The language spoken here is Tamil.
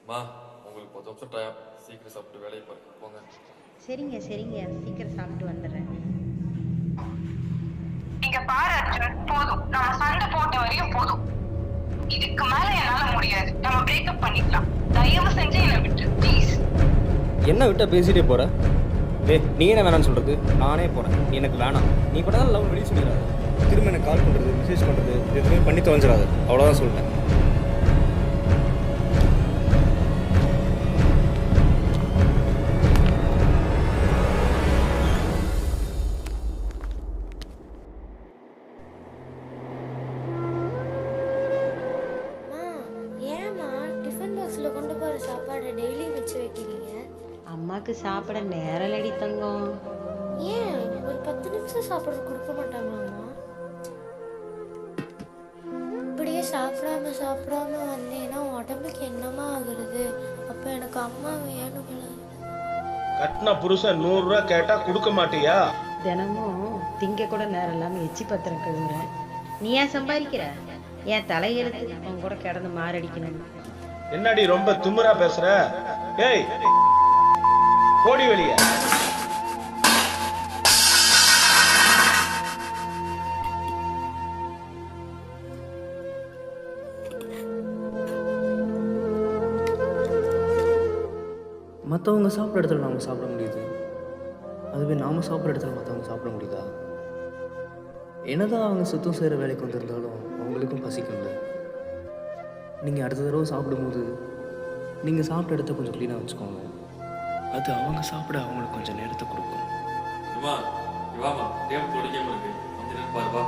மா உங்களுக்கு 10 நிமிஷம் டைம், சீக்கிரம் சாப்பிட்டு வேலையை பாருங்க போங்க. சரிங்க சரிங்க, சீக்கிரம் சாப்பிட்டு வந்துடுறேன். இங்க பாரு அர்ஜுன், போதும். நம்ம சண்டை போட்ட வரையும் போதும். இதுக்கு மேல என்னால முடியாது. நம்ம பிரேக்கப் பண்ணிக்கலாம். தயவு செஞ்சு என்னை விட்டு ப்ளீஸ். என்ன விட்டா பேசிட்டே போற? நீ என்ன வேணாம்னு சொல்றது? நானே போறேன். நீ எனக்கு வேணாம். நீ பண்ணாலும் லவ் வெளியே சொல்லிடாது. திரும்ப எனக்கு கால் பண்ணுறது, மெசேஜ் பண்ணுறது எதுவுமே பண்ணி தொலைஞ்சிடாது. அவ்வளோதான் சொல்லுவேன். ஏம்மா டிஃபன் பாக்ஸில் கொண்டு போகிற சாப்பாடை டெய்லி வச்சு வைக்கிறீங்க? அம்மாவுக்கு சாப்பிட நேரம் இல்லடி தங்கம். ஏன் ஒரு 10 நிமிஷம் சாப்பிட கொடுக்க மாட்டாங்களாம்மா? இப்படியே சாப்பிடாம வந்தேன்னா உடம்புக்கு என்னமா ஆகுறது? அப்போ எனக்கு அம்மா வேணுங்களா? கட்டின புருஷன் 100 ரூபா கேட்டா கொடுக்க மாட்டியா? தினமும் திங்க கூட நேரம் இல்லாமல் எச்சி பத்திரம் கழுவுறேன். நீ ஏன் சம்பாதிக்கிற? என் தலையெழுத்து அவன் கூட கிடந்து மாரடிக்கணும். என்னடி ரொம்ப திமிரா பேசுற? ஏய் போடி வெளியே. மற்றவங்க சாப்பிட்ற இடத்துல நாம் சாப்பிட முடியுது, அதுவே நாம் சாப்பிட்ற இடத்துல மற்றவங்க சாப்பிட முடியுதா? என்னதான் அவங்க சுத்தம் செய்கிற வேலைக்கு வந்திருந்தாலும் அவங்களுக்கும் பசிக்கும்ல. நீங்கள் அடுத்த தடவை சாப்பிடும்போது நீங்கள் சாப்பிட்ட இடத்த கொஞ்சம் க்ளீனாக வச்சுக்கோங்க. அது அவங்க சாப்பிட அவங்களுக்கு கொஞ்சம் நேரத்தை கொடுக்கும். இவாமா டேபிள் தொலைக்காம இருக்கு, கொஞ்ச நேரம் பாருப்பா.